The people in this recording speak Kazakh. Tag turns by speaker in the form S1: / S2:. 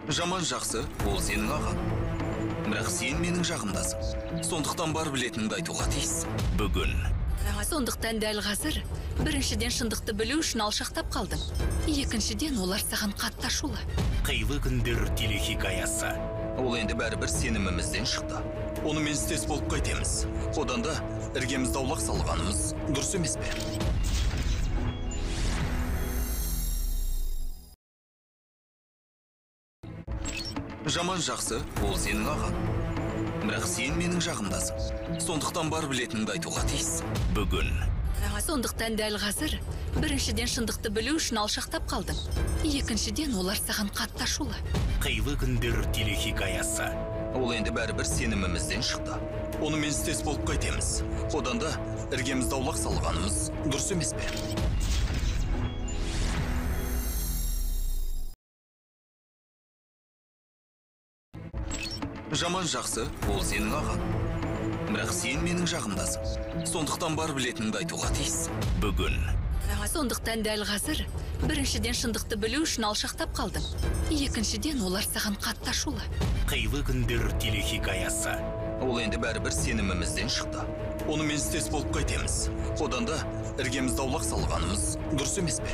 S1: Жаман жақсы, ол сенің ағаң. Бірақ сен менің жағымдасың. Сондықтан бар білетініңді айтуға тиіссің.
S2: Бүгін.
S3: Сондықтан дәл қазір біріншіден шындықты білу үшін алшақтап қалдым. Екіншіден олар саған қатты ашулы.
S2: Қилы күндер телехикаясы.
S1: Ол енді бәрібір сенімімізден шықты. Онымен істес болып қайтеміз. Одан да іргемізді аулақ салғанымыз дұрыс емес пе? Жаман жақсы, ол сенің ағаң. Бірақ сен менің жағымдасың. Сондықтан бар білетініңді айтуға тиіссің.
S2: Бүгін.
S3: Сондықтан дәл қазір біріншіден шындықты білу үшін алшақтап қалдым. Екіншіден олар саған қатты ашулы.
S2: Қилы күндер телехикаясы.
S1: Ол енді бәрібір сенімімізден шықты. Онымен істес болып қайтеміз. Одан да іргемізді аулақ салғанымыз дұрыс емес пе? Жаман жақсы, ол сенің ағаң. Бірақ сен менің жағымдасың. Сондықтан бар білетініңді айтуға тиіссің.
S2: Бүгін.
S3: Сондықтан дәл қазір біріншіден шындықты білу үшін алшақтап қалдым. Екіншіден олар саған қатты ашулы.
S2: Қилы күндер телехикаясы.
S1: Ол енді бәрібір сенімімізден шықты. Онымен істес болып қайтеміз. Одан да іргемізді аулақ салғанымыз дұрыс емес пе?